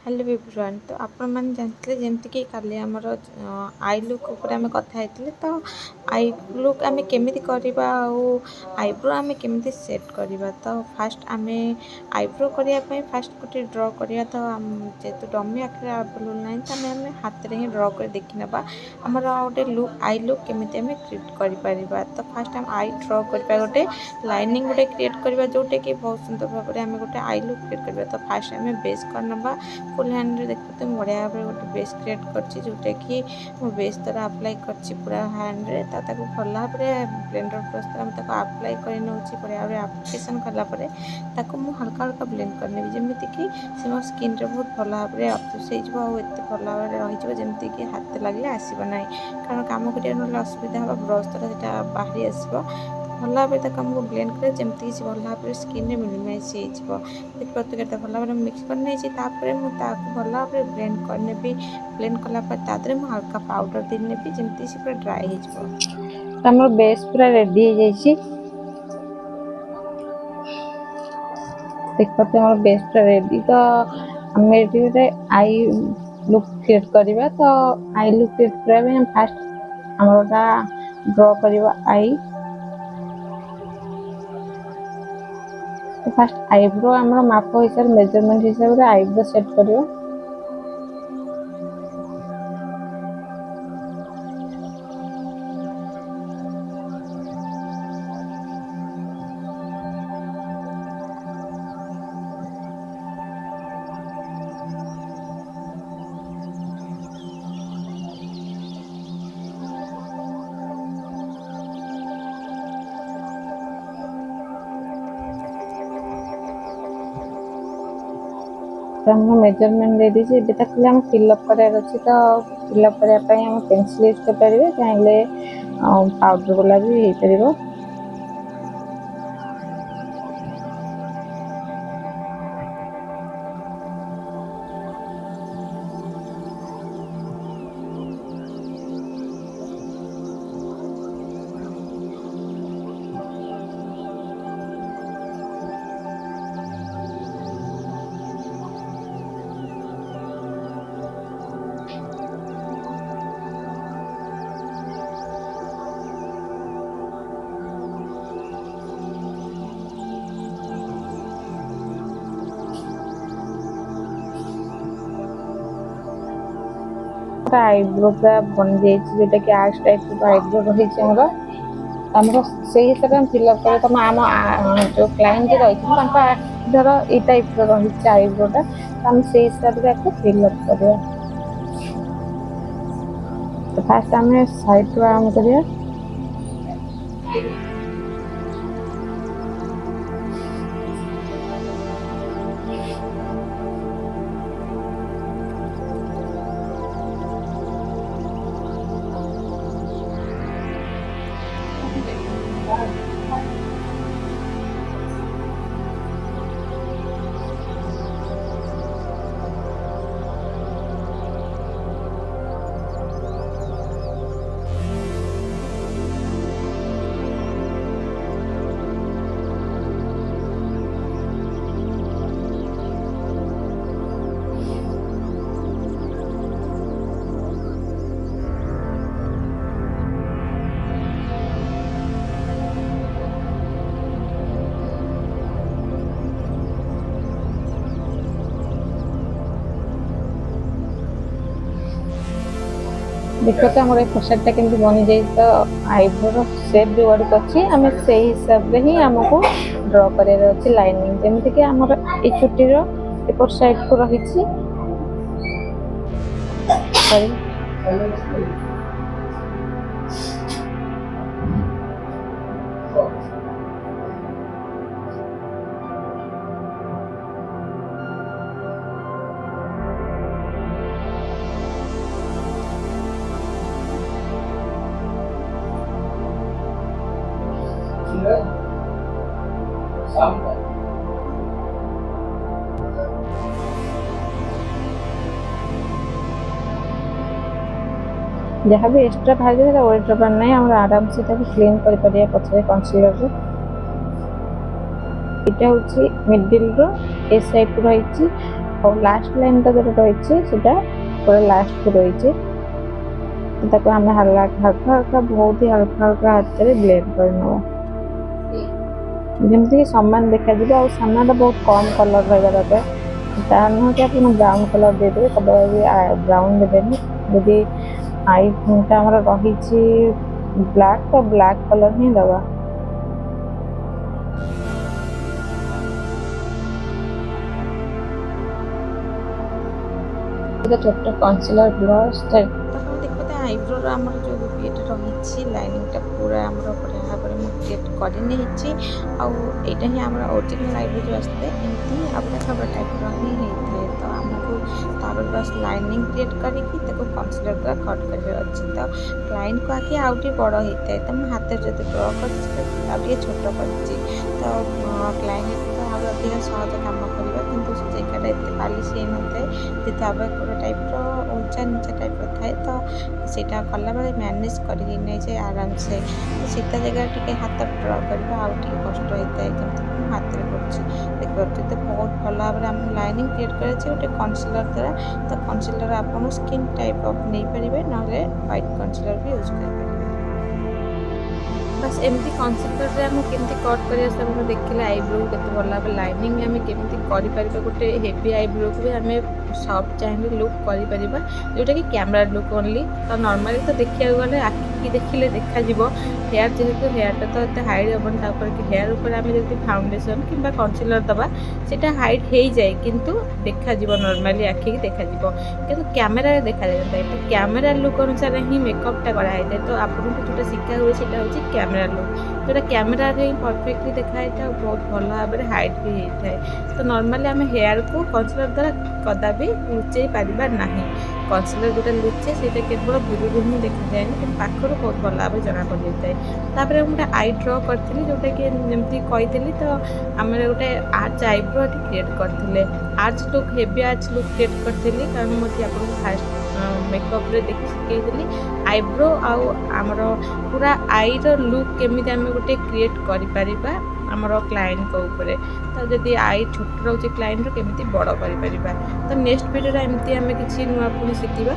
Hello everyone. तो आपण मैंने जानते जमती कि काली आमर आई लुक उपर आम कथा तो आई लुक आम केमी करवा आईब्रो आम केमी सेट करवा। तो फास्ट आम आईब्रो करने फास्ट गोटे ड्र करवा। तो जेहेतु डमी आखिर आवेलेबल ना तो आम हाथ में ही ड्र कर देखी ना आमर गोटे लुक आई लुक केमी आम क्रिएट कर। तो फास्ट आम आई ड्र करवा गोटे लाइनिंग गोटे क्रिएट करवा जोटा कि बहुत सुंदर भाव में आम गोटे आई लुक क्रिएट करवा। तो फास्ट आम बेस करना फुल हैंड देखते बढ़िया भाव गोटे बेस क्रिएट कर जोटा कि बेस द्वारा अप्लाई कर पूरा हैंड रे भल भाव ब्लेंडर ब्रश द्वारा अप्लाई कर बढ़िया भाव आप्लिकेसन कलापर मुझे हल्का हल्का ब्लेंड करने जमीती कि से मो स्किन रे बहुत भल भाव अफसोस होते भल भाव रही जमीती कि हाथ लगे आसना कारण कम कर ना असुविधा हाँ ब्रश द्वारा बाहरी आसो भल भाव आमको ब्लेंड कर जमीती किसी भल भाव स्किन मिनिमाइज देखिए तो केते भल भाव मिक्स करनी मुझे भल भाव ब्लेंड करने ब्लेंड कलापर मुझे हल्का पाउडर देने जमीती से पूरा ड्राए हो बेस पूरा रेडी देखते मोर बेस पूरा रेडी। तो आम आई लुक क्रिएट करवा। तो आई लुक क्रिएट करने फास्ट आम ड्र कर आई। तो फास्ट आईब्रो आम माप हिसाब मेजरमेंट हिसाब से आईब्रो सेट करवा। मेजरमेंट दे दीजिए एबे तक हम फिलअप करार अच्छी। तो फिलअप करने हम पेंसिल यूज करेंगे चाहिए पाउडर वाला भी हो पार। आईब्रो पूरा बन जाइए जोटा कि आर्च टाइप आईब्रो रही से हिसाब से फिलअप कर। तुम आम जो क्लाइंट रही धर ये टाइप रही आईब्रोटा तो से हिसाब से फिलअप कर। फास्ट आम साइड आराम करिया। देखो तो हमारे पोशाकटा केमती बनी जाए। तो आईब्रो शेप जो वर्क अच्छी आम से हिसाब से ही आमको ड्र कर लाइनिंग जमीती कि आमर ये चुटीर एपट साइड को रही जहाँ भी एक्स्ट्रा बाहर जाए वेट रबर ना आराम से क्लीन कर पछे कनसीलर यहाँ हूँ मिडिल रो ए साइड रही ଆଉ ଲାଷ୍ଟ ଲାଇନଟା ଯୋଉଟା ରହିଛି ସେଟା ପୁରା ଲାଷ୍ଟକୁ ରହିଛି। ତାକୁ ଆମେ ହାଲକା ହାଲକା ବହୁତ ହି ହାଲକା ହାଲକା ହାତରେ ବ୍ଲେଣ୍ଡ କରିନେବା ଯେମିତିକି ସମାନ ଦେଖାଯିବ। ଆଉ ସାମ୍ନାଟା ବହୁତ କମ୍ କଲର୍ ରହିବା ଦରକାର। ତାହା ନୁହଁ କି ଆପଣ ବ୍ରାଉନ୍ କଲର୍ ଦେଇଦେବେ, ସବୁବେଳେ ବି ବ୍ରାଉନ୍ ଦେବେନି। ଯଦି ଆଇଟା ଆମର ରହିଛି ବ୍ଲାକ୍ ତ ବ୍ଲାକ୍ କଲର୍ ହିଁ ଦେବା। ଛୋଟ କନସିଲର ବ୍ରସ୍ ତାପରେ ଦେଖିବେ ଆଇବ୍ରୋର ଆମର ଯେଉଁ ଇଏଟା ରହିଛି ଲାଇନିଂଟା ପୁରା ଆମର ବଢ଼ିଆ ଭାବରେ ମୁଁ କ୍ରିଏଟ୍ କରିନେଇଛି। ଆଉ ଏଇଟା ହିଁ ଆମର ଅରିଜିନାଲ ଆଇବ୍ରୋ ଯେଉଁ ଆସିଥାଏ ଏମିତି ଆବଡ଼ା ଖାବଡ଼ା ଟାଇପ୍ର ହିଁ ହେଇଥାଏ। ତ ଆମକୁ ତାପରେ ବାସ୍ ଲାଇନିଂ କ୍ରିଏଟ୍ କରିକି ତାକୁ କନସିଲର ଦ୍ୱାରା କଟ୍ କରିବାର ଅଛି। ତ କ୍ଲାଇଣ୍ଟକୁ ଆଗେ ଆଉ ଟିକେ ବଡ଼ ହେଇଥାଏ, ତ ମୁଁ ହାତରେ ଯଦି ଡ୍ର କରିଛି ସେଟା ଆଉ ଟିକେ ଛୋଟ କରିଛି। ତ କ୍ଲାଇଣ୍ଟ ତ ଆଉ ଅଧିକା ସହଜ କାମ କରିବା, କିନ୍ତୁ ସେ ଜାଗାଟା ଏତେ ପାଲିସ୍ ହେଇନଥାଏ, ଯେହେତୁ ଆବାକୁଡ଼ା ଟାଇପ୍ର ଉଞ୍ଚା ନିଚା ଟାଇପ୍ର ଥାଏ। ତ ସେଇଟା କଲାବେଳେ ମ୍ୟାନେଜ୍ କରିକି ନେଇଯାଏ ଆରାମସେ। ତ ସୀତା ଜାଗାରେ ଟିକେ ହାତ ଡ୍ର କରିବା ଆଉ ଟିକେ କଷ୍ଟ ହେଇଥାଏ, ଯେମିତି ମୁଁ ହାତରେ କରୁଛି ଦେଖିପାରୁଛି। ତ ବହୁତ ଭଲ ଭାବରେ ଆମ ଲାଇନିଂ କ୍ରିଏଟ୍ କରାଯାଇଛି ଗୋଟେ କନସିଲର ଦ୍ୱାରା। ତ କନସିଲର ଆପଣ ସ୍କିନ୍ ଟାଇପ୍ ଅଫ୍ ନେଇପାରିବେ, ନହେଲେ ହ୍ୱାଇଟ୍ କନସିଲର ବି ୟୁଜ୍ କରିପାରିବେ। ବାସ୍ ଏମିତି କନସିଲରରେ ଆମେ କେମିତି କଟ୍ କରିବା ସେ ଆପଣ ଦେଖିଲେ ଆଇବ୍ରୋକୁ କେତେ ଭଲ ଭାବେ ଲାଇନିଂ ଆମେ କେମିତି କରିପାରିବା। ଗୋଟେ ହେଭି ଆଇବ୍ରୋକୁ ବି ଆମେ ସଫ୍ଟ ଚାହିଁଲେ ଲୁକ୍ କରିପାରିବା, ଯେଉଁଟାକି କ୍ୟାମେରା ଲୁକ୍ ଓନ୍ଲି। ତ ନର୍ମାଲି ତ ଦେଖିବାକୁ ଗଲେ ଆଖିକି ଦେଖିଲେ ଦେଖାଯିବ। ହେୟାର ଯେହେତୁ ହେୟାରଟା ତ ଏତେ ହାଇଟ୍ ହେବନି, ତାପରେ କି ହେୟାର ଉପରେ ଆମେ ଯଦି ଫାଉଣ୍ଡେସନ୍ କିମ୍ବା କନସିଲର ଦେବା ସେଇଟା ହାଇଟ୍ ହେଇଯାଏ, କିନ୍ତୁ ଦେଖାଯିବ ନର୍ମାଲି ଆଖିକି ଦେଖାଯିବ, କିନ୍ତୁ କ୍ୟାମେରାରେ ଦେଖାଯାଇନଥାଏ। ତ କ୍ୟାମେରା ଲୁକ୍ ଅନୁସାରେ ହିଁ ମେକଅପ୍ଟା କରାହେଇଥାଏ। ତ ଆପଣଙ୍କୁ ଯେଉଁଟା ଶିଖା ହୁଏ ସେଇଟା ହେଉଛି କ୍ୟାମେରା ଲୁକ୍, ଯେଉଁଟା କ୍ୟାମେରାରେ ହିଁ ପରଫେକ୍ଟଲି ଦେଖାହେଇଥାଏ ଆଉ ବହୁତ ଭଲ ଭାବରେ ହାଇଟ୍ ବି ହେଇଥାଏ। ତ ନର୍ମାଲି ଆମେ ହେୟାରକୁ କନସିଲର ଦ୍ୱାରା କଦାପି ଲୁଚେଇ ପାରିବା ନାହିଁ। କନସିଲର ଯେଉଁଟା ଲୁଚେ ସେଇଟା କେବଳ ଦୂରରୁ ହିଁ ଦେଖାଯାଏନି, କିନ୍ତୁ ପାଖରୁ ବହୁତ ଭଲ ଭାବରେ ଜଣାପଡ଼ିଯାଇଥାଏ। ତାପରେ ମୁଁ ଗୋଟେ ଆଇ ଡ୍ର କରିଥିଲି, ଯେଉଁଟାକି ଯେମିତି କହିଥିଲି। ତ ଆମର ଗୋଟେ ଆର୍ଚ ଆଇବ୍ରୋ ଏଠି କ୍ରିଏଟ୍ କରିଥିଲେ, arch look heavy arch look create କରିଥିଲି। କାରଣ ମୁଁ ଏଠି ଆପଣଙ୍କୁ ଫାଷ୍ଟ ମେକଅପ୍ରେ ଶିଖେଇଥିଲି ଆଇବ୍ରୋ ଆଉ ଆମର ପୁରା ଆଇର ଲୁକ୍ କେମିତି ଆମେ ଗୋଟେ କ୍ରିଏଟ୍ କରିପାରିବା ଆମର କ୍ଲାଏଣ୍ଟଙ୍କ ଉପରେ। ତ ଯଦି ଆଇ ଛୋଟ ରହୁଛି କ୍ଲାଏଣ୍ଟର କେମିତି ବଡ଼ କରିପାରିବା। ତ ନେକ୍ସଟ ଭିଡ଼ିଓରେ ଏମିତି ଆମେ କିଛି ନୂଆ ପୁଣି ଶିଖିବା।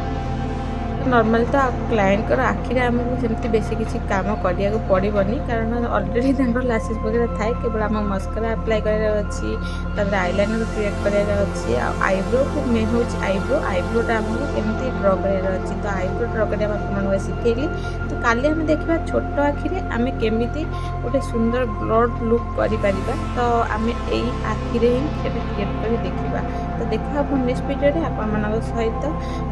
ନର୍ମାଲି ତ କ୍ଲାଏଣ୍ଟଙ୍କର ଆଖିରେ ଆମକୁ ସେମିତି ବେଶୀ କିଛି କାମ କରିବାକୁ ପଡ଼ିବନି, କାରଣ ଅଲରେଡ଼ି ତାଙ୍କର ଲାସେସ୍ ବଗେରା ଥାଏ। କେବଳ ଆମ ମସ୍କରା ଆପ୍ଲାଏ କରିବାର ଅଛି, ତାପରେ ଆଇଲାଇନର କ୍ରିଏଟ୍ କରିବାର ଅଛି। ଆଉ ଆଇବ୍ରୋକୁ ମେନ୍ ହେଉଛି ଆଇବ୍ରୋଟା ଆମକୁ କେମିତି ଡ୍ର କରିବାର ଅଛି। ତ ଆଇବ୍ରୋ ଡ୍ର କରିବା ମୁଁ ଆପଣମାନଙ୍କୁ ଶିଖେଇଲି। ତ କାଲି ଆମେ ଦେଖିବା ଛୋଟ ଆଖିରେ ଆମେ କେମିତି ଗୋଟେ ସୁନ୍ଦର ବ୍ଲଡ୍ ଲୁକ୍ କରିପାରିବା। ତ ଆମେ ଏଇ ଆଖିରେ ହିଁ ସେଇଟା କ୍ରିଏଟ୍ କରି ଦେଖିବା। ତ ଦେଖା ହେବ ନେକ୍ସଟ ଭିଡ଼ିଓରେ ଆପଣମାନଙ୍କ ସହିତ।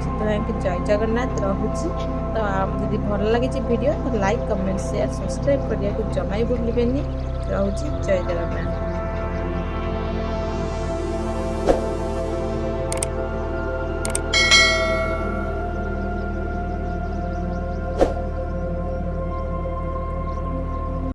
ସେଥିପାଇଁ ଜୟ ଜଗନ୍ନାଥ ରହୁଛି। ତ ଯଦି ଭଲ ଲାଗିଛି ଭିଡ଼ିଓ ତ ଲାଇକ୍ କମେଣ୍ଟ ସେୟାର ସବସ୍କ୍ରାଇବ୍ କରିବାକୁ ଜମା ବି ଭୁଲିବେନି। ରହୁଛି ଜୟ ଜଗନ୍ନାଥ।